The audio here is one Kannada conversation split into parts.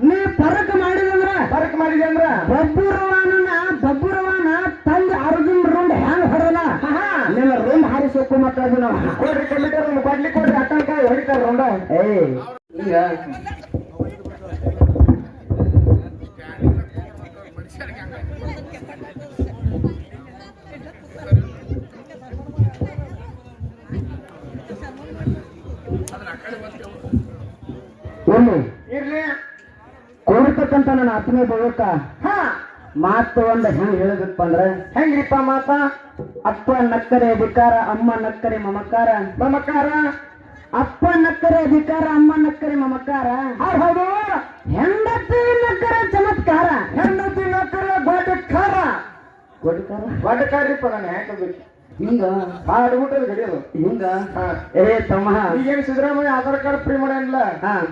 ನೀ ಪರಕ್ ಮಾಡಿದಂದ್ರ ಬಬ್ಬುರವಾನ ತಂದು ಅರ್ಜುನ್ ರುಂಡ್ ಹ್ಯಾಂಗ್ ಹೊಡೆದಲ್ಲ ನಿಮ್ಮ ರುಂಡ್ ಹಾರಿಸೋಕು ಮಕ್ಕಳು ನಾವು ಕೊಡ್ರಿ ಕಮಿಟರ್ ಕೊಡ್ಲಿ ಕೊಡ್ರಿ ಅಟ್ಟಂಕಾಯಿ ಹೊಡಿತಾರ ರುಂಡ ಈಗ ಇರ್ಲಿ ಕೊಡ್ತಕ್ಕಂತ ನನ್ನ ಆತ್ಮೀಯ ಭಗವಕ್ಕ ಮಾತು ಒಂದ ಹೆಂಗ್ ಹೇಳಬೇಕಪ್ಪ ಅಂದ್ರೆ ಹೆಂಗ್ರಿಪ್ಪ ಮಾತ ಅಪ್ಪ ನಕ್ಕರೆ ಅಧಿಕಾರ ಅಮ್ಮ ನಕ್ಕರೆ ಮಮಕಾರ ಅಪ್ಪ ನಕ್ಕರೆ ಅಧಿಕಾರ ಅಮ್ಮ ನಕ್ಕರೆ ಮಮಕಾರ ಹೌದು ಹೆಂಡತಿ ನಕ್ಕರೆ ಚಮತ್ಕಾರ ಹೆಂಡತಿ ನಕ್ಕರೆ ಗೊಡ್ಡಕಾರಿಪ್ಪ ನಾನು ಯಾಕಬೇಕು ಹಿಂಗ ಹಾಡ್ಬಿಟ್ಟದ ಗಡಿಯೋದು ಹಿಂಗ ತಮ್ಮ ಈಗೇನು ಸಿದ್ದರಾಮಯ್ಯ ಆಧಾರ್ ಕಾರ್ಡ್ ಫ್ರೀ ಮಾಡಲ್ಲ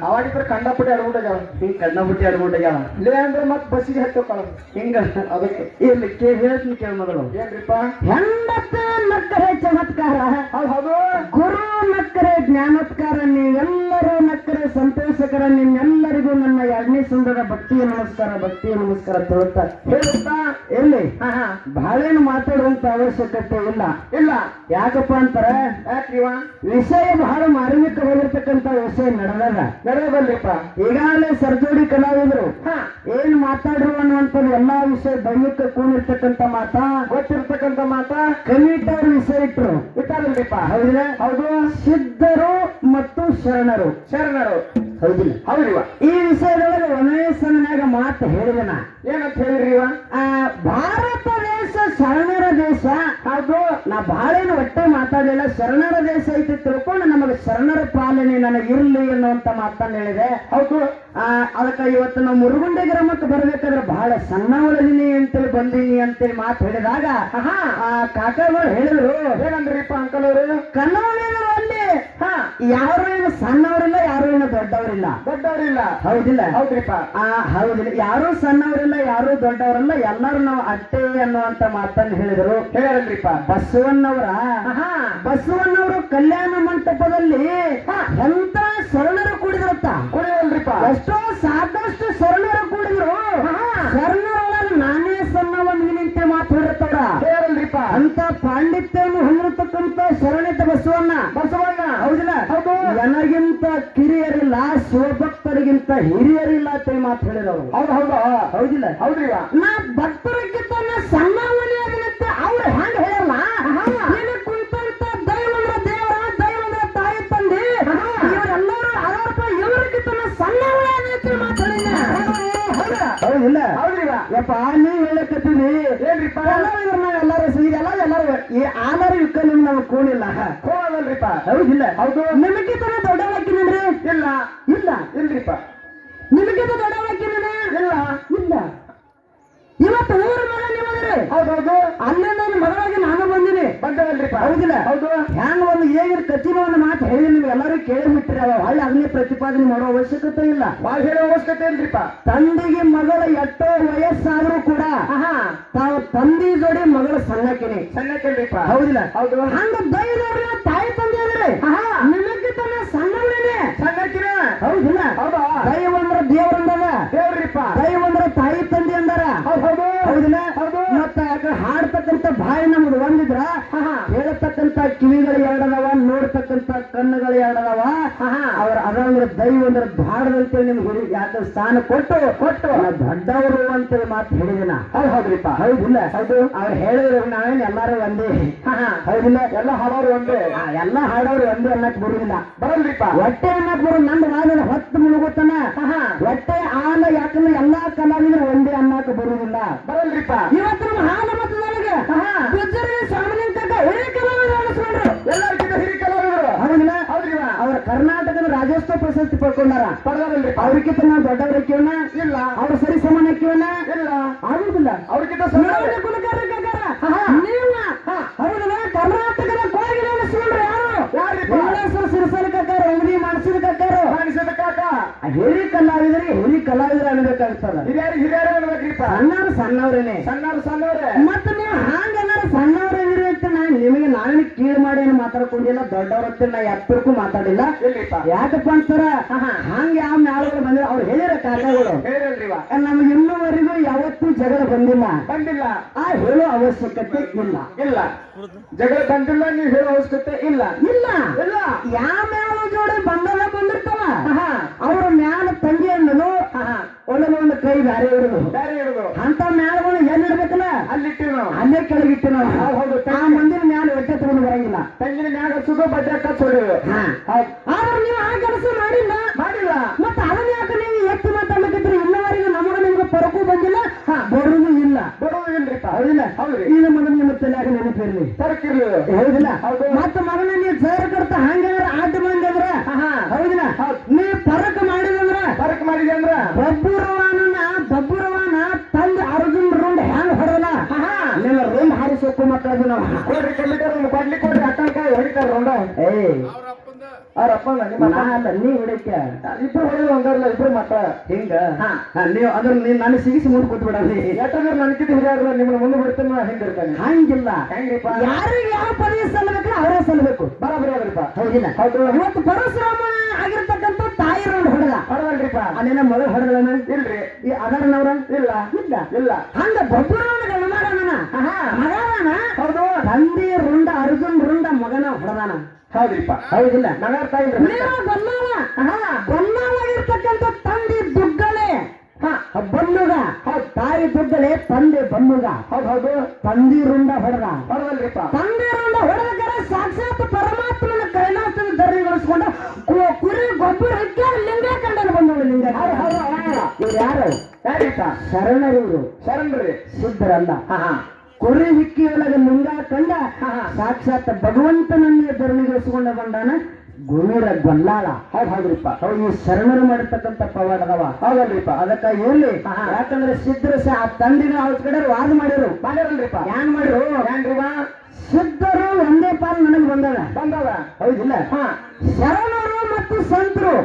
ಅವಾಗಿದ್ರೆ ಕಂಡಪಟ್ಟಿ ಅಡ್ಬಿಟ್ಟಾಗ್ಯಾವ ಹಿಂಗ ಕಂಡಪಟ್ಟಿ ಅಡ್ಬಿಟ್ಟಾಗ್ಯಾವ ಲೇ ಅಂದ್ರೆ ಮತ್ ಬಸ್ಸಿಗೆ ಹತ್ತೋಕಳ ಹಿಂಗ ಅದಕ್ಕೆ ಇಲ್ಲಿ ಹೇಳ್ತೀನಿ ಕೇಳ ಮೊದಲು ಏನ್ರಿಪ್ಪ ಹೆಂಡತಿ ನಕ್ಕರೆ ಚಮತ್ಕಾರ ಹೌದು ಗುರು ನಕ್ಕರೆ ಜ್ಞಾನೋತ್ಕಾರ ನೀವೆಲ್ಲರೂ ನಕ್ಕರೆ ಸಂತೋಷಕರ ನಿಮ್ಮೆಲ್ಲರಿಗೂ ನನ್ನ ಎರಡನೇ ಸುಂದರ ಭಕ್ತಿಯ ನಮಸ್ಕಾರ ತೋರ್ತಾ ಹೇಳುತ್ತಾ ಎಲ್ಲಿ ಬಹಳೇನು ಮಾತಾಡುವಂತ ಅವಶ್ಯಕತೆ ಇಲ್ಲ ಯಾಕಪ್ಪ ಅಂತಾರೆ ವಿಷಯ ಬಹಳ ಮಾರ್ಮಿಕವಾಗಿರ್ತಕ್ಕಂತ ವಿಷಯ ನಡೆದಲ್ರಿಪ್ಪ ಈಗಾಗಲೇ ಸರ್ಜೋಡಿ ಕಲಾವಿದರು ಏನ್ ಮಾತಾಡ್ರು ಅನ್ನುವಂಥದ್ದು ಎಲ್ಲಾ ವಿಷಯ ದೈವಿಕ ಕೂನಿರ್ತಕ್ಕಂಥ ಮಾತಾ ಗೊತ್ತಿರ್ತಕ್ಕಂಥ ಮಾತಾ ಕಮಿಟರ್ ವಿಷಯ ಇಟ್ಟಾರಲ್ರಿಪ್ಪ ಹೌದು ಸಿದ್ಧರು ಮತ್ತು ಶರಣರು ಹೌದಿಲ್ಲ ಹೌದಿವ ಈ ವಿಷಯದೊಳಗೆ ರಮೇಶನಾಗ ಮಾತು ಹೇಳಿದನ ಏನಂತ ಹೇಳಿದ್ರಿವ ಭಾರತ ದೇಶ ಶರಣರ ದೇಶ ಹೌದು ನಾ ಬಹಳೇನು ಒಟ್ಟೆ ಮಾತಾಡಲಿಲ್ಲ ಶರಣರ ದೇಶ ಐತಿ ತಿಳ್ಕೊಂಡು ನಮಗೆ ಶರಣರ ಪಾಲನೆ ನನಗೆ ಇರ್ಲಿ ಅನ್ನುವಂತ ಮಾತನ್ನ ಹೇಳಿದೆ ಹೌದು ಅದಕ್ಕೆ ಇವತ್ತು ನಾವು ಮುರುಗುಂಡೆ ಗ್ರಾಮಕ್ಕೆ ಬರ್ಬೇಕಾದ್ರೆ ಬಹಳ ಸಣ್ಣವಳದೀನಿ ಅಂತೇಳಿ ಬಂದೀನಿ ಅಂತೇಳಿ ಮಾತು ಹೇಳಿದಾಗ ಕಾಕಾಗಳು ಹೇಳಿದ್ರು ಏನಂದ್ರಿಪ್ಪ ಅಂಕಲ್ ಅವರು ಕನ್ನಡಿಗರು ಅಲ್ಲಿ ಯಾರು ಏನು ಸಣ್ಣವರಿಲ್ಲ ಯಾರು ಏನು ದೊಡ್ಡವರಿಲ್ಲ ಹೌದಿಲ್ಲ ಹೌದಿಲ್ಲ ಯಾರು ಸಣ್ಣವರಿಲ್ಲ ಯಾರು ದೊಡ್ಡವರಲ್ಲ ಎಲ್ಲರೂ ನಾವು ಅಟ್ಟೆ ಅನ್ನುವಂತ ಮಾತನ್ನು ಹೇಳಿದ್ರು ಹೇಳಲ್ರಿಪ್ಪ ಬಸವಣ್ಣವರು ಕಲ್ಯಾಣ ಮಂಟಪದಲ್ಲಿ ಎಂತ ಶರಣರು ಕುಡಿದ್ರಪ್ಪ ಎಷ್ಟೋ ಸಾಕಷ್ಟು ಶರಣರು ಕೂಡಿದ್ರು ಶರಣರೊಳಗೆ ನಾನೇ ಸಣ್ಣವನಿಗೆ ನಿಂತೆ ಮಾತಾಡಿರ್ತಾರ ಹೇಳಲ್ರಿಪ್ಪ ಅಂತ ಪಾಂಡಿತ್ಯವನ್ನು ಹೊಂದಿರತಕ್ಕಂತ ಶರಣಿತ ಬಸವಣ್ಣ ಹೌದಿಲ್ಲ ಹೌದು ನನಗಿಂತ ಕಿರಿಯರಿಲ್ಲ ಶಿವಭಕ್ತರಿಗಿಂತ ಹಿರಿಯರಿಲ್ಲ ಅಂತ ಮಾತು ಹೇಳಿದವರು ಹೌದಿಲ್ಲ ಹೌದ್ರಿವ ನಾ ಭಕ್ತರಿಗಿಂತ ಸಣ್ಣವನೇ ಅದನ್ನಂತೆ ಅವ್ರು ಹೆಂಗ ಹೇಳಲ್ಲ ಕುಂತಂತ ದೈವಂದ್ರ ದೇವರ ದೈವಂದ್ರ ತಾಯಿ ತಂದೆ ಇವರೆಲ್ಲರೂ ಅದಾರಪ್ಪ ಇವರಿಗಿಂತ ಸಣ್ಣವನೇ ಅದನ್ನಂತೆ ಮಾತು ಹೇಳಿದ ಹೌದಿಲ್ಲ ಹೌದ್ರಿವ ಯಪ್ಪ ನೀವ್ ಹೇಳಕತ್ತೀವಿ ಏನ್ರಿಪ್ಪ ಎಲ್ಲರೂ ಎಲ್ಲರೂ ಈ ಆಧಾರ ಯುಕ್ಕಲ್ಲಿ ನಾವು ಕೂಡಿಲ್ಲ ಕೋಳಲ್ರಿಪ್ಪ ಹೌದಿಲ್ಲ ಹೌದು ನಿಮಗಿಂತ ದೊಡ್ಡವಾಕಿನೇನ್ರಿ ಇಲ್ರಿಪ್ಪ ನಿಮಗಿಂತ ದೊಡ್ಡವಾಕಿನೇ ಇಲ್ಲ ಇವತ್ತು ಊರ ಮಗ ನಿಮ್ಮದ್ರಿ ಹೌದೌದು ಅಲ್ಲೇ ನನ್ನ ಮಗಳಾಗಿ ನಾನು ಬಂದಿನಿ ಬಂದವಲ್ರಿಪ್ಪ ಹೌದಿಲ್ಲ ಹೌದು ಹ್ಯಾಂಗ ಒಂದು ಹೇಗಿರ್ ಕತ್ತಿನವನ್ನ ಮಾತು ಹೇಳಿ ನಿಮ್ಗೆ ಎಲ್ಲರೂ ಕೇಳಿಬಿಟ್ರಿ ಅವ ಹೊಳ್ಳಿ ಅಗ್ನಿ ಪ್ರತಿಪಾದನೆ ಮಾಡೋ ಅವಶ್ಯಕತೆ ಇಲ್ಲ ಬಾಳ್ ಹೇಳೋ ಅವಶ್ಯಕತೆ ಇಲ್ರಿಪ್ಪ ತಂದೆಗೆ ಮಗಳ ಎಷ್ಟೋ ವಯಸ್ಸಾದ್ರೂ ಕೂಡ ತಾವು ತಂದೆ ಜೋಡಿ ಮಗಳ ಸಣ್ಣಕ್ಕಿರಿಪ್ಪ ಹೌದಿಲ್ಲ ಹೌದು ಹಂಗ ದೈವದವ್ರ ತಾಯಿ ತಂದೆ ಅಂದ್ರೆ ನಿಮಗೆ ತನ್ನ ಸಣ್ಣಕ್ಕಿರ ಹೌದಿಲ್ಲ ಹೌದಾ ದೈವಂದ್ರ ದೇವ್ರಿಪ್ಪ ದೈವಂದ್ರ ತಾಯಿ ತಂದೆ ಅಂದಾರ ಹೌದಿಲ್ಲ ಹೌದು ಮತ್ತ ಹಾಡ್ತಕ್ಕಂತ ಬಾಯಿ ನಮ್ದು ಒಂದಿದ್ರ ಹೇಳತಕ್ಕಂತ ಕಿವಿಗಳು ಎರಡದವ ನೋಡ್ತಕ್ಕಂತ ಕಣ್ಣುಗಳು ಎರಡದವ ಅವ್ರ ಅದಂದ್ರ ದೈವ ಅಂದ್ರೆ ಧಾಡದಂತೇಳಿ ನಿಮ್ಗೆ ಯಾಕೆ ಸ್ಥಾನ ಕೊಟ್ಟು ದೊಡ್ಡವರು ಅಂತೇಳಿ ಮಾತು ಹೇಳಿದಿನ ಹೌದ್ರಿಪ್ಪ ಹೌದಿಲ್ಲ ಹೌದು ಅವ್ರು ಹೇಳಿದ್ರು ನಾವೇನ್ ಎಲ್ಲಾರು ಒಂದೇ ಹೌದಿಲ್ಲ ಎಲ್ಲ ಹಾಡೋರು ಒಂದೇ ಎಲ್ಲ ಹಾಡೋರು ಒಂದೇ ಅನ್ನಕ್ ಬರುದಿಲ್ಲ ಬರಲ್ರಿಪ್ಪ ಹೊಟ್ಟೆ ಅನ್ನಕ್ ಬರೋದು ನಂದು ವಾದ ಹೊತ್ತು ಮುಳುಗುತ್ತಾನ ಹೊಟ್ಟೆ ಆಲ ಯಾಕಂದ್ರೆ ಎಲ್ಲಾ ಕಲಾವಿದರು ಒಂದೇ ಅನ್ನಕ್ ಬರುದಿಲ್ಲ ಬರಲ್ರಿಪ್ಪ ಇವತ್ತು ನಮ್ಮ ಹಾಲ ಮತದೊಳಗೆ ಸಾಮಾನ್ಯ ಹಿರಿಯ ಕಲಾವಿದರು ಅನಿಸ್ಕೊಂಡ್ರು ಎಲ್ಲರಿಗಿಂತ ಹಿರಿಯ ಕಲಾವಿದರು ಹೌದಿಲ್ಲ ಹೌದ್ರಿವ ಅವ್ರ ಕರ್ನಾಟಕದ ರಾಜ್ಯೋತ್ಸವ ಪ್ರಶಸ್ತಿ ಪಡ್ಕೊಂಡಾರ ಪಡೆದಲ್ರಿ ಅವ್ರಿಗಿಂತ ನಾವು ದೊಡ್ಡವರಕ್ಕಿವನ ಇಲ್ಲ ಅವ್ರ ಸರಿ ಸಮಾನಕ್ಕಿವನ ಇಲ್ಲ ಆಗುದಿಲ್ಲ ಅವ್ರಿಗಿಂತ ಕುಲಕಾರ ನೀವು ಹೌದಲ್ಲ ಕರ್ನಾಟಕದ ಕೋಗಿಲೆ ಅನಿಸ್ಕೊಂಡ್ರು ಯಾರು ಸಿರಿಸಲ ಕಾಕಾರ ಉಡಿ ಮಾಡಿಸಿದ ಕಾಕ ಹಿರಿಯ ಕಲಾವಿದರು ಅನ್ಬೇಕಾಗ್ತದ ಹಿರಿಯರು ಅನ್ಬೇಕ್ರಿಪ್ಪ ಸಣ್ಣವ್ರೇನೆ ಸಣ್ಣವ್ರೆ ಮತ್ತೆ ನೀವು ಹಾಂಗ ಸಣ್ಣವ್ರ ಹಿರಿಯ ಅಂತ ನಾ ನಿಮಗೆ ನಾವೇನು ಕೀಳು ಮಾಡಿ ಏನು ಮಾತಾಡ್ಕೊಂಡಿಲ್ಲ, ದೊಡ್ಡವ್ರ ಹತ್ತಿರ ನಾ ಎತ್ತರಕ್ಕೂ ಮಾತಾಡಿಲ್ಲ. ಯಾಕಪ್ಪ ಅಂತಾರ ಹಂಗ ಯಾವ ಮ್ಯಾಳಗಳು ಬಂದಿರ ಅವ್ರು ಹೇಳಿರ ಕಾರಣಗಳು ನಮ್ಗೆ ಇನ್ನೂವರೆಗೂ ಯಾವತ್ತೂ ಜಗಳ ಬಂದಿಲ್ಲ. ಆ ಹೇಳೋ ಅವಶ್ಯಕತೆ ಇಲ್ಲ. ಜಗಳ ಬಂದಿಲ್ಲ, ನೀವು ಹೇಳೋ ಅವಶ್ಯಕತೆ ಇಲ್ಲ. ಯಾವ ಮ್ಯಾಲ ಜೋಡಿ ಬಂದಲ್ಲ ಬಂದಿರ್ತಾವ ಅವ್ರ ಮ್ಯಾಲ ತಂಗಿ ಅನ್ನೋದು ಒಂದೊಂದು ಕೈ ಬ್ಯಾರೆ ಇಡುದು ಅಂತ ಮ್ಯಾಲಗಳು ಎಲ್ಲಿಡ್ಬೇಕಲ್ಲ ಅಲ್ಲಿಟ್ಟಿವಿ ನಾವು, ಅಲ್ಲೇ ಕೆಳಗಿಟ್ಟು ನಾವು. ಹೌದು, ಆ ಮಂದಿರ ಮ್ಯಾಲ ಹೊಟ್ಟೆ ತಗೊಂಡು ಬರಂಗಿಲ್ಲ. ತಂಗಿನ ಮ್ಯಾಗ ಸುಖ ಬಟ್ಟೆ ಕಚ್ಚೋಡಿವೆ. ಆದ್ರೆ ನೀವು ಆ ಕೆಲಸ ಮಾಡಿಲ್ಲ. ಮತ್ತೆ ಅದನ್ನ ಯಾಕೆ ನೀವು ಎತ್ತು ಮಾತಾಡ್ಲಿಕ್ಕಿದ್ರೆ ಇನ್ನವರೆಗೆ ನಮಗ ನಿಮ್ಗೆ ಪರಕು ಬಂದಿಲ್ಲ, ಬರುದು ಇಲ್ಲ. ಹೌದಿಲ್ಲ? ಈಗ ಮೊದಲು ನಿಮ್ಮ ತಲೆಯಾಗ ನೆನಪಿರ್ಲಿ, ತರಕಿರ್ಲಿ. ಹೌದಿಲ್ಲ? ಮತ್ತೆ ಮಗನ ನೀವು ಸರ್ ಕಡ್ತ ಹಂಗಂದ್ರ ಆಟ ಬಂದ್ರ ಹೌದಿಲ್ಲ? ನೀ ಪರಕ್ ಮಾಡಿದಂದ್ರ ಬಬ್ಬುರವಾನ ತಂದು ಅರ್ಜುನ್ ರುಂಡ್ ಹ್ಯಾಂಗ್ ಹೊಡೆದಲ್ಲ ನಿಮ್ಮ ರುಂಡ್ ಹಾರಿಸೋಕು ಮಕ್ಕಳದು ನಾವು ಕೊಡ್ರಿ ಕೊಡ್ಲಿ ಕೊಡ್ರಿ ಅಕ್ಕನಕಾಯಿ ಹೊಡಿತಾರ ರುಂಡ. ಅವ್ರಪ್ಪ ನೀ ಹೊಡಿಕ ಇಬ್ರು ಹೊಡೆದು ಹಂಗಾರಲ್ಲ, ಇಬ್ರು ಮಕ್ಕಳ ಹಿಂಗ ನೀವು ಅದ್ರ ನಾನು ಸಿಗಿಸಿ ಮುಂದೆ ಕೂತ್ಬಿಡಲಿ. ಯಾಕಂದ್ರೆ ನನಗಿದ್ದು ಹಿರಿಯಾರಲ್ಲ, ನಿಮ್ಮನ್ನ ಮುಂದೆ ಬಿಡ್ತೇನೆ, ನಾ ಹಿಂದಿರ್ತಾನೆ. ಹಂಗಿಲ್ಲ, ಹೆಂಗ್ರಿಪ್ಪ? ಯಾರಿಗೆ ಯಾವ ಪದವಿ ಸಲ್ಲಬೇಕಲ್ಲ ಅವರೇ ಸಲ್ಲಬೇಕು. ಬರಬರಿ ಅದ್ರಿಪ್ಪ. ಹೌದಿಲ್ಲ? ಇವತ್ತು ಪರಶುರಾಮ ಆಗಿರ್ತಕ್ಕಂಥ ತಾಯಿ ರುಂಡ್ ಹೊಡೆದಲ್ರಿಪ್ಪ. ಅಲ್ಲೇನ ಮಗಳು ಹೊಡೆದನ ಇಲ್ರಿ. ಈ ಅದರನವ್ರ ಇಲ್ಲ ಹಂಗ ಬಬ್ಬುರವನ ಗಣಮಾರನ ಮಗನ ಹೌದು, ತಂದೆ ರುಂಡ ಅರ್ಜುನ್ ರುಂಡ ಮಗನ ಹೊಡೆದಾನ. ಹೌದ್ರಿಪ್ಪ. ಹೌದಿಲ್ಲ? ನಗಾರ್ತಾ ಬನ್ನಾಗಿರ್ತಕ್ಕಂಥ ತಂದೆ ದುಗ್ಗಳೆ ಬನ್ನುಗ, ತಾಯಿ ದುಗ್ಗಳೆ ತಂದೆ ಬನ್ನುಗ. ಹೌದು, ತಂದೆ ರುಂಡ ಹೊಡೆದಲ್ರಿಪ್ಪ. ತಂದೆ ರುಂಡ ಹೊಡೆದಕ್ಕಾರ ಸಾಕ್ಷಾತ್ ಪರಮಾತ್ಮನ ಕೈಲಾಸದ ಧರ್ಮಗಳಿಸ್ಕೊಂಡ ಕುರಿ ಗೊಬ್ಬರ ಹಿಕ್ಕ ಲಿಂಗ ಕಂಡನು ಬಂದವಳು. ಲಿಂಗ ಇವ್ರು ಯಾರು? ಶರಣರು. ಶರಣರಿ ಸಿದ್ಧರಲ್ಲ. ಕುರಿ ಹಿಕ್ಕಿ ಒಳಗೆ ಲಿಂಗ ಕಂಡ ಸಾಕ್ಷಾತ್ ಭಗವಂತನನ್ನೇ ಧರ್ಮಿಗಳಿಸಿಕೊಂಡ ಬಂದಾನ ಗುರುರ ಗೊಲ್ಲಾಳ. ಹೌದ್ರಿಪ್ಪ. ಈ ಶರಣರು ಮಾಡಿರ್ತಕ್ಕಂಥ ಪವಾಡದವ. ಹೌದಲ್ರಿಪ್ಪ. ಅದಕ್ಕ ಇರ್ಲಿ, ಯಾಕಂದ್ರೆ ಸಿದ್ಧರು ಆ ತಂದಿನ ಅವ್ರ ಕಡೆ ವಾದ ಮಾಡಿರಲ್ರಿಪ್ಪ. ಏನ್ ಮಾಡಿರು? ಸಿದ್ಧರು ಒಂದೇ ಪಾಲ್ ನನಗೆ ಬಂದದ. ಬಂದದ. ಹೌದಿಲ್ಲ? ಶರಣರು ಮತ್ತು ಸಂತರು